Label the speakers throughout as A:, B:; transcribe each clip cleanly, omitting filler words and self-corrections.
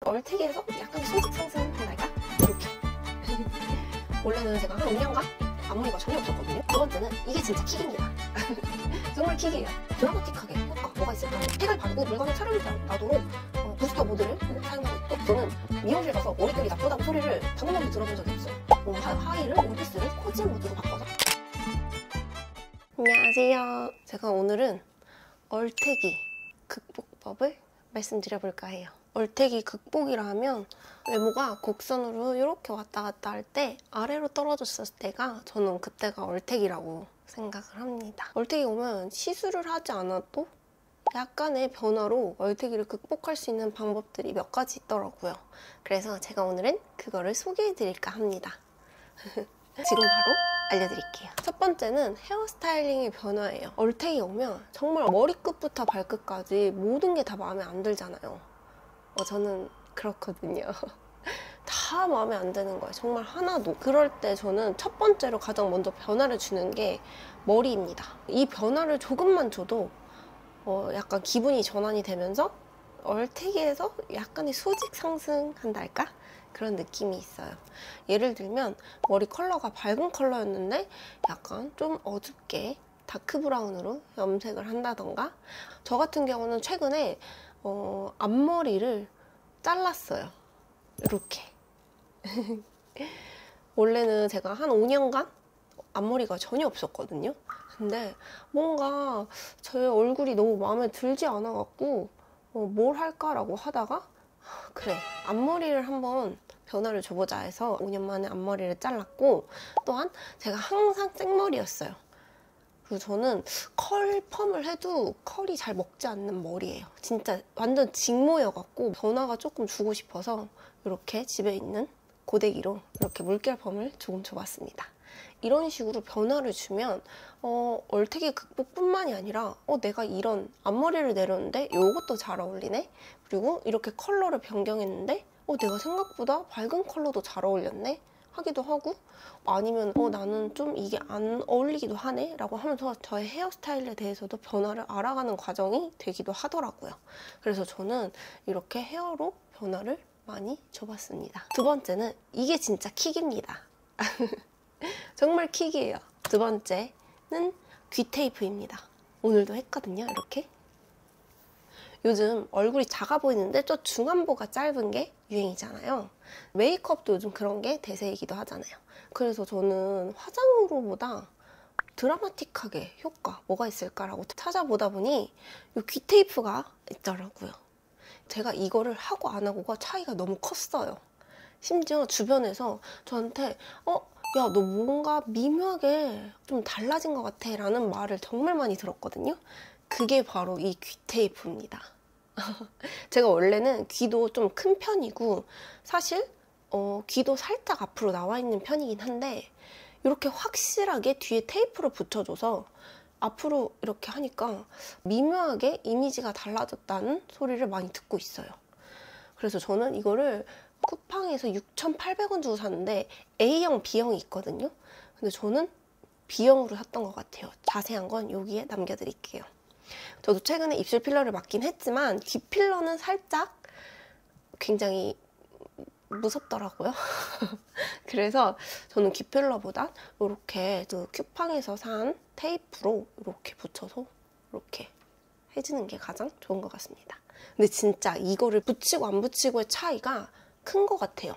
A: 얼태기에서 약간 소식 상승한달까? 이렇게. 원래는 제가 한 5년간 앞머리가 전혀 없었거든요. 두 번째는 이게 진짜 킥입니다. 정말 킥이에요. 드라마틱하게 효과 뭐가 있을까요? 팩을 바르고 물광이 차려지지 않도록 부스터 모드를 사용하고 있고, 저는 미용실 가서 머릿결이 나쁘다고 소리를 단 한 번도 들어본 적이 없어요. 하이를 원피스를 코지 모드로 바꿔서. 안녕하세요. 제가 오늘은 얼태기 극복법을 말씀드려볼까 해요. 얼태기 극복이라 하면 외모가 곡선으로 이렇게 왔다 갔다 할 때 아래로 떨어졌을 때가, 저는 그때가 얼태기라고 생각을 합니다. 얼태기 오면 시술을 하지 않아도 약간의 변화로 얼태기를 극복할 수 있는 방법들이 몇 가지 있더라고요. 그래서 제가 오늘은 그거를 소개해드릴까 합니다. 지금 바로 알려드릴게요. 첫 번째는 헤어스타일링의 변화예요. 얼태기 오면 정말 머리끝부터 발끝까지 모든 게 다 마음에 안 들잖아요. 저는 그렇거든요. 다 마음에 안 드는 거예요. 정말 하나도. 그럴 때 저는 첫 번째로 가장 먼저 변화를 주는 게 머리입니다. 이 변화를 조금만 줘도 약간 기분이 전환이 되면서 얼태기에서 약간의 수직 상승한달까? 그런 느낌이 있어요. 예를 들면 머리 컬러가 밝은 컬러였는데 약간 좀 어둡게 다크 브라운으로 염색을 한다던가, 저 같은 경우는 최근에 앞머리를 잘랐어요. 이렇게. 원래는 제가 한 5년간 앞머리가 전혀 없었거든요. 근데 뭔가 제 얼굴이 너무 마음에 들지 않아갖고 뭘 할까라고 하다가, 그래, 앞머리를 한번 변화를 줘보자 해서 5년 만에 앞머리를 잘랐고, 또한 제가 항상 생머리였어요. 그리고 저는 펌을 해도 컬이 잘 먹지 않는 머리예요. 진짜 완전 직모여갖고 변화가 조금 주고 싶어서 이렇게 집에 있는 고데기로 이렇게 물결 펌을 조금 줘봤습니다. 이런 식으로 변화를 주면 얼태기 극복뿐만이 아니라 내가 이런 앞머리를 내렸는데 이것도 잘 어울리네? 그리고 이렇게 컬러를 변경했는데 내가 생각보다 밝은 컬러도 잘 어울렸네? 하기도 하고, 아니면 나는 좀 이게 안 어울리기도 하네? 라고 하면서 저의 헤어스타일에 대해서도 변화를 알아가는 과정이 되기도 하더라고요. 그래서 저는 이렇게 헤어로 변화를 많이 줘봤습니다. 두 번째는 이게 진짜 킥입니다. 정말 킥이에요. 두 번째는 귀 테이프입니다. 오늘도 했거든요, 이렇게. 요즘 얼굴이 작아 보이는데 저 중안부가 짧은 게 유행이잖아요. 메이크업도 요즘 그런 게 대세이기도 하잖아요. 그래서 저는 화장으로보다 드라마틱하게 효과 뭐가 있을까라고 찾아보다 보니 이 귀 테이프가 있더라고요. 제가 이거를 하고 안 하고가 차이가 너무 컸어요. 심지어 주변에서 저한테 야, 너 뭔가 미묘하게 좀 달라진 것 같아 라는 말을 정말 많이 들었거든요. 그게 바로 이 귀 테이프입니다. 제가 원래는 귀도 좀 큰 편이고, 사실 귀도 살짝 앞으로 나와 있는 편이긴 한데, 이렇게 확실하게 뒤에 테이프를 붙여줘서 앞으로 이렇게 하니까 미묘하게 이미지가 달라졌다는 소리를 많이 듣고 있어요. 그래서 저는 이거를 쿠팡에서 6,800원 주고 샀는데 A형, B형이 있거든요. 근데 저는 B형으로 샀던 것 같아요. 자세한 건 여기에 남겨드릴게요. 저도 최근에 입술 필러를 맞긴 했지만 귀 필러는 살짝 굉장히 무섭더라고요. 그래서 저는 귀 필러보다 이렇게 쿠팡에서 산 테이프로 이렇게 붙여서 이렇게 해주는 게 가장 좋은 것 같습니다. 근데 진짜 이거를 붙이고 안 붙이고의 차이가 큰 것 같아요.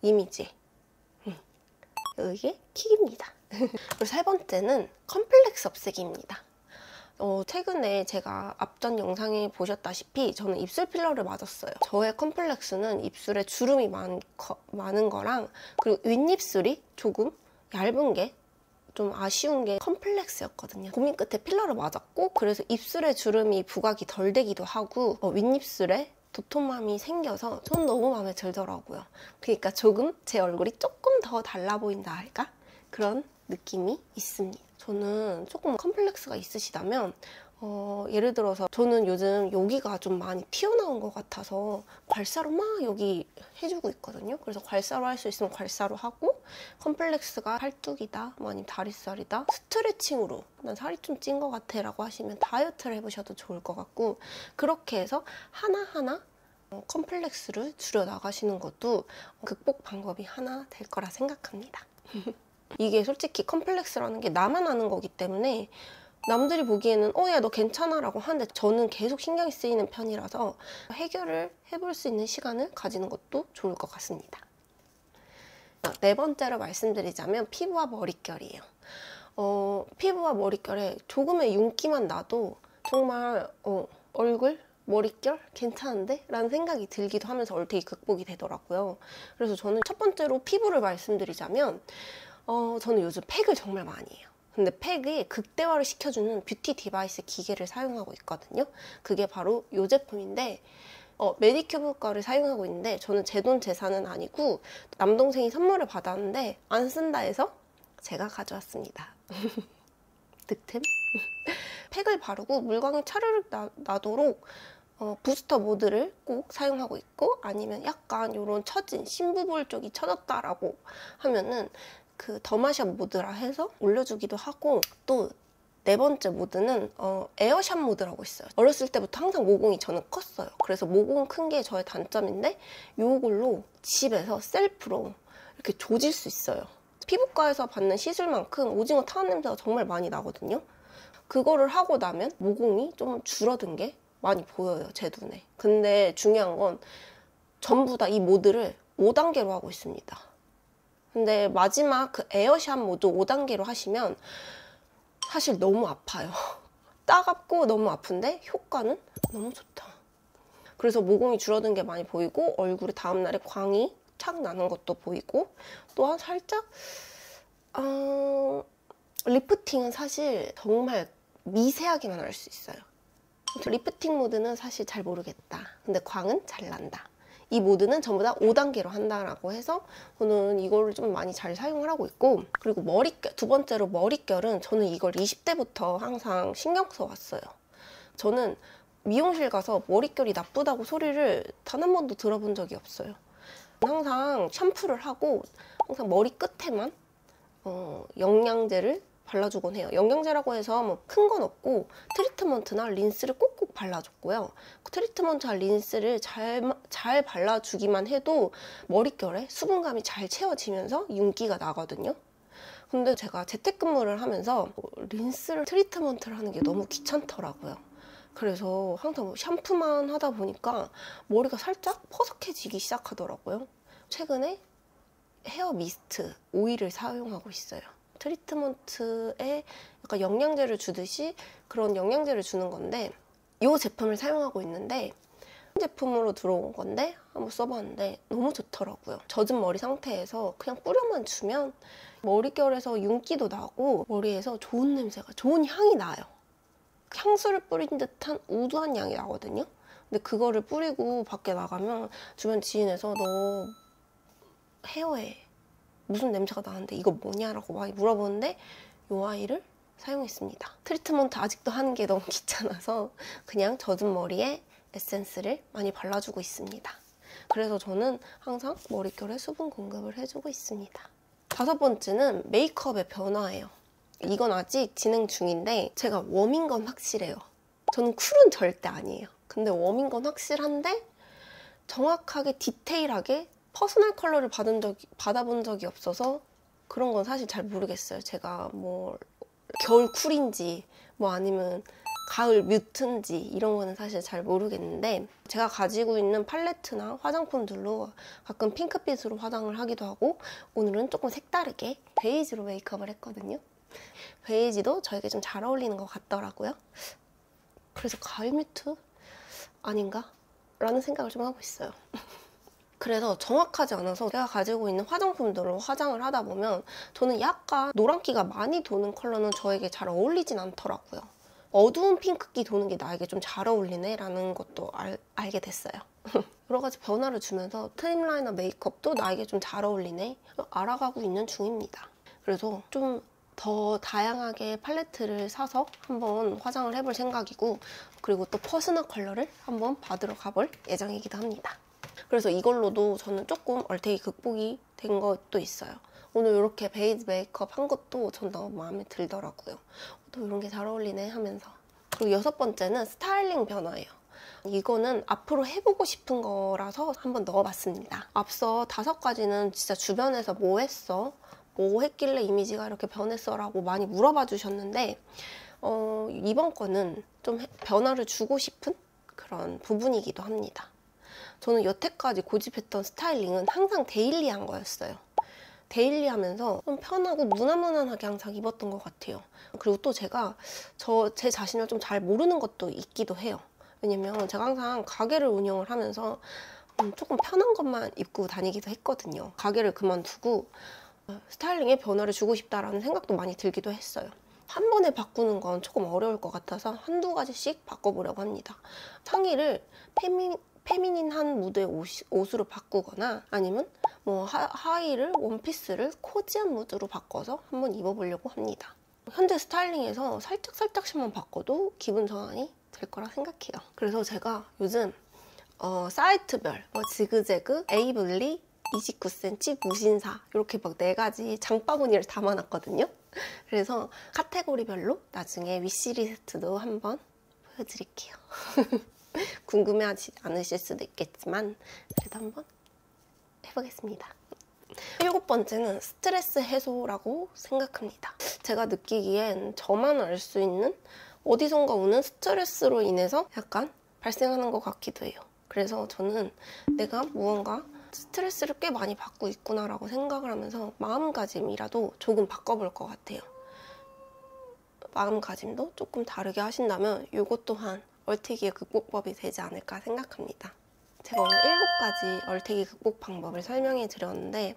A: 이미지. 이게 킥입니다. 그리고 세 번째는 컴플렉스 없애기입니다. 최근에 제가 앞전 영상에 보셨다시피 저는 입술 필러를 맞았어요. 저의 컴플렉스는 입술에 주름이 많은 거랑, 그리고 윗입술이 조금 얇은 게 좀 아쉬운 게 컴플렉스였거든요. 고민 끝에 필러를 맞았고, 그래서 입술에 주름이 부각이 덜 되기도 하고 윗입술에 도톰함이 생겨서 전 너무 마음에 들더라고요. 그러니까 조금 제 얼굴이 조금 더 달라 보인다 할까? 그런 느낌이 있습니다. 저는 조금 컴플렉스가 있으시다면 예를 들어서 저는 요즘 여기가 좀 많이 튀어나온 것 같아서 괄사로 막 여기 해주고 있거든요. 그래서 괄사로 할 수 있으면 괄사로 하고, 컴플렉스가 팔뚝이다, 아니면 다리살이다, 스트레칭으로 난 살이 좀 찐 것 같아 라고 하시면 다이어트를 해보셔도 좋을 것 같고, 그렇게 해서 하나하나 컴플렉스를 줄여 나가시는 것도 극복 방법이 하나 될 거라 생각합니다. 이게 솔직히 컴플렉스라는 게 나만 아는 거기 때문에 남들이 보기에는 야 너 괜찮아 라고 하는데 저는 계속 신경이 쓰이는 편이라서 해결을 해볼 수 있는 시간을 가지는 것도 좋을 것 같습니다. 네 번째로 말씀드리자면 피부와 머릿결이에요. 피부와 머릿결에 조금의 윤기만 나도 정말 얼굴, 머릿결 괜찮은데? 라는 생각이 들기도 하면서 얼테이 극복이 되더라고요. 그래서 저는 첫 번째로 피부를 말씀드리자면 저는 요즘 팩을 정말 많이 해요. 근데 팩이 극대화를 시켜주는 뷰티 디바이스 기계를 사용하고 있거든요. 그게 바로 이 제품인데 메디큐브 거를 사용하고 있는데 저는 제 돈 재산은 아니고 남동생이 선물을 받았는데 안 쓴다 해서 제가 가져왔습니다. 득템? 팩을 바르고 물광이 차르륵 나도록 부스터 모드를 꼭 사용하고 있고 아니면 약간 이런 처진 심부볼 쪽이 처졌다라고 하면은 그 더마샵 모드라 해서 올려주기도 하고 또 네 번째 모드는 에어샷 모드라고 있어요. 어렸을 때부터 항상 모공이 저는 컸어요. 그래서 모공 큰 게 저의 단점인데 이걸로 집에서 셀프로 이렇게 조질 수 있어요. 피부과에서 받는 시술만큼 오징어 타는 냄새가 정말 많이 나거든요. 그거를 하고 나면 모공이 좀 줄어든 게 많이 보여요, 제 눈에. 근데 중요한 건 전부 다 이 모드를 5단계로 하고 있습니다. 근데 마지막 그 에어샷 모드 5단계로 하시면 사실 너무 아파요. 따갑고 너무 아픈데 효과는 너무 좋다. 그래서 모공이 줄어든 게 많이 보이고 얼굴에 다음날에 광이 착 나는 것도 보이고 또한 살짝 리프팅은 사실 정말 미세하게만 할 수 있어요. 리프팅 모드는 사실 잘 모르겠다. 근데 광은 잘 난다. 이 모드는 전부 다 5단계로 한다라고 해서 저는 이거를 좀 많이 잘 사용을 하고 있고 그리고 머릿결, 두 번째로 머릿결은 저는 이걸 20대부터 항상 신경 써왔어요. 저는 미용실 가서 머릿결이 나쁘다고 소리를 단 한 번도 들어본 적이 없어요. 항상 샴푸를 하고 항상 머리 끝에만 영양제를 발라주곤 해요. 영양제라고 해서 뭐 큰 건 없고 트리트먼트나 린스를 꼭꼭 발라줬고요. 그 트리트먼트와 린스를 잘 발라주기만 해도 머릿결에 수분감이 잘 채워지면서 윤기가 나거든요. 근데 제가 재택근무를 하면서 린스를 트리트먼트를 하는 게 너무 귀찮더라고요. 그래서 항상 샴푸만 하다 보니까 머리가 살짝 퍼석해지기 시작하더라고요. 최근에 헤어 미스트, 오일을 사용하고 있어요. 트리트먼트에 약간 영양제를 주듯이 그런 영양제를 주는 건데 이 제품을 사용하고 있는데 제품으로 들어온 건데 한번 써봤는데 너무 좋더라고요. 젖은 머리 상태에서 그냥 뿌려만 주면 머릿결에서 윤기도 나고 머리에서 좋은 냄새가, 좋은 향이 나요. 향수를 뿌린 듯한 우두한 향이 나거든요. 근데 그거를 뿌리고 밖에 나가면 주변 지인에서 너 헤어에 무슨 냄새가 나는데 이거 뭐냐라고 많이 물어보는데 이 아이를 사용했습니다. 트리트먼트 아직도 하는 게 너무 귀찮아서 그냥 젖은 머리에 에센스를 많이 발라주고 있습니다. 그래서 저는 항상 머릿결에 수분 공급을 해주고 있습니다. 다섯 번째는 메이크업의 변화예요. 이건 아직 진행 중인데 제가 웜인 건 확실해요. 저는 쿨은 절대 아니에요. 근데 웜인 건 확실한데 정확하게 디테일하게 퍼스널 컬러를 받아본 적이 없어서 그런 건 사실 잘 모르겠어요. 제가 뭐 겨울 쿨인지 뭐 아니면 가을 뮤트인지 이런 거는 사실 잘 모르겠는데 제가 가지고 있는 팔레트나 화장품들로 가끔 핑크빛으로 화장을 하기도 하고 오늘은 조금 색다르게 베이지로 메이크업을 했거든요. 베이지도 저에게 좀 잘 어울리는 것 같더라고요. 그래서 가을 뮤트 아닌가? 라는 생각을 좀 하고 있어요. 그래서 정확하지 않아서 제가 가지고 있는 화장품들로 화장을 하다 보면 저는 약간 노란기가 많이 도는 컬러는 저에게 잘 어울리진 않더라고요. 어두운 핑크기 도는 게 나에게 좀 잘 어울리네 라는 것도 알게 됐어요. 여러 가지 변화를 주면서 트림 라이너 메이크업도 나에게 좀 잘 어울리네 알아가고 있는 중입니다. 그래서 좀 더 다양하게 팔레트를 사서 한번 화장을 해볼 생각이고 그리고 또 퍼스널 컬러를 한번 받으러 가볼 예정이기도 합니다. 그래서 이걸로도 저는 조금 얼테이 극복이 된 것도 있어요. 오늘 이렇게 베이지 메이크업 한 것도 전 너무 마음에 들더라고요. 또 이런 게 잘 어울리네 하면서. 그리고 여섯 번째는 스타일링 변화예요. 이거는 앞으로 해보고 싶은 거라서 한번 넣어봤습니다. 앞서 5가지는 진짜 주변에서 뭐 했어? 뭐 했길래 이미지가 이렇게 변했어? 라고 많이 물어봐 주셨는데 이번 거는 좀 변화를 주고 싶은 그런 부분이기도 합니다. 저는 여태까지 고집했던 스타일링은 항상 데일리한 거였어요. 데일리하면서 좀 편하고 무난무난하게 항상 입었던 것 같아요. 그리고 또 제가 제 자신을 좀 잘 모르는 것도 있기도 해요. 왜냐면 제가 항상 가게를 운영을 하면서 조금 편한 것만 입고 다니기도 했거든요. 가게를 그만두고 스타일링에 변화를 주고 싶다라는 생각도 많이 들기도 했어요. 한 번에 바꾸는 건 조금 어려울 것 같아서 한두 가지씩 바꿔보려고 합니다. 상의를 페미닌한 무드의 옷으로 바꾸거나 아니면 뭐 하의를 원피스를 코지한 무드로 바꿔서 한번 입어보려고 합니다. 현재 스타일링에서 살짝씩만 바꿔도 기분 전환이 될 거라 생각해요. 그래서 제가 요즘 사이트별 지그재그, 에이블리, 29cm, 무신사 이렇게 막 4가지 장바구니를 담아놨거든요. 그래서 카테고리별로 나중에 위시리스트도 한번 보여드릴게요. 궁금해하지 않으실 수도 있겠지만 그래도 한번 해보겠습니다. 7번째는 스트레스 해소라고 생각합니다. 제가 느끼기엔 저만 알 수 있는 어디선가 오는 스트레스로 인해서 약간 발생하는 것 같기도 해요. 그래서 저는 내가 무언가 스트레스를 꽤 많이 받고 있구나라고 생각을 하면서 마음가짐이라도 조금 바꿔볼 것 같아요. 마음가짐도 조금 다르게 하신다면 이것 또한 얼태기의 극복법이 되지 않을까 생각합니다. 제가 오늘 7가지 얼태기 극복 방법을 설명해 드렸는데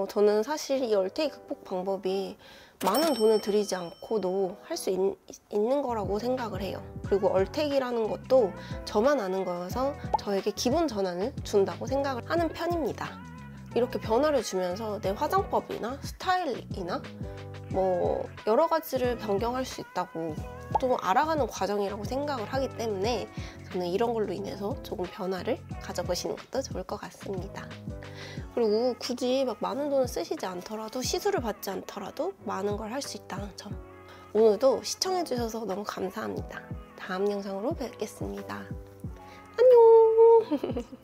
A: 저는 사실 이 얼태기 극복 방법이 많은 돈을 들이지 않고도 할 수 있는 거라고 생각을 해요. 그리고 얼태기라는 것도 저만 아는 거여서 저에게 기분 전환을 준다고 생각을 하는 편입니다. 이렇게 변화를 주면서 내 화장법이나 스타일이나 뭐 여러 가지를 변경할 수 있다고 또 알아가는 과정이라고 생각을 하기 때문에 저는 이런 걸로 인해서 조금 변화를 가져보시는 것도 좋을 것 같습니다. 그리고 굳이 막 많은 돈을 쓰시지 않더라도 시술을 받지 않더라도 많은 걸 할 수 있다는 점. 오늘도 시청해주셔서 너무 감사합니다. 다음 영상으로 뵙겠습니다. 안녕.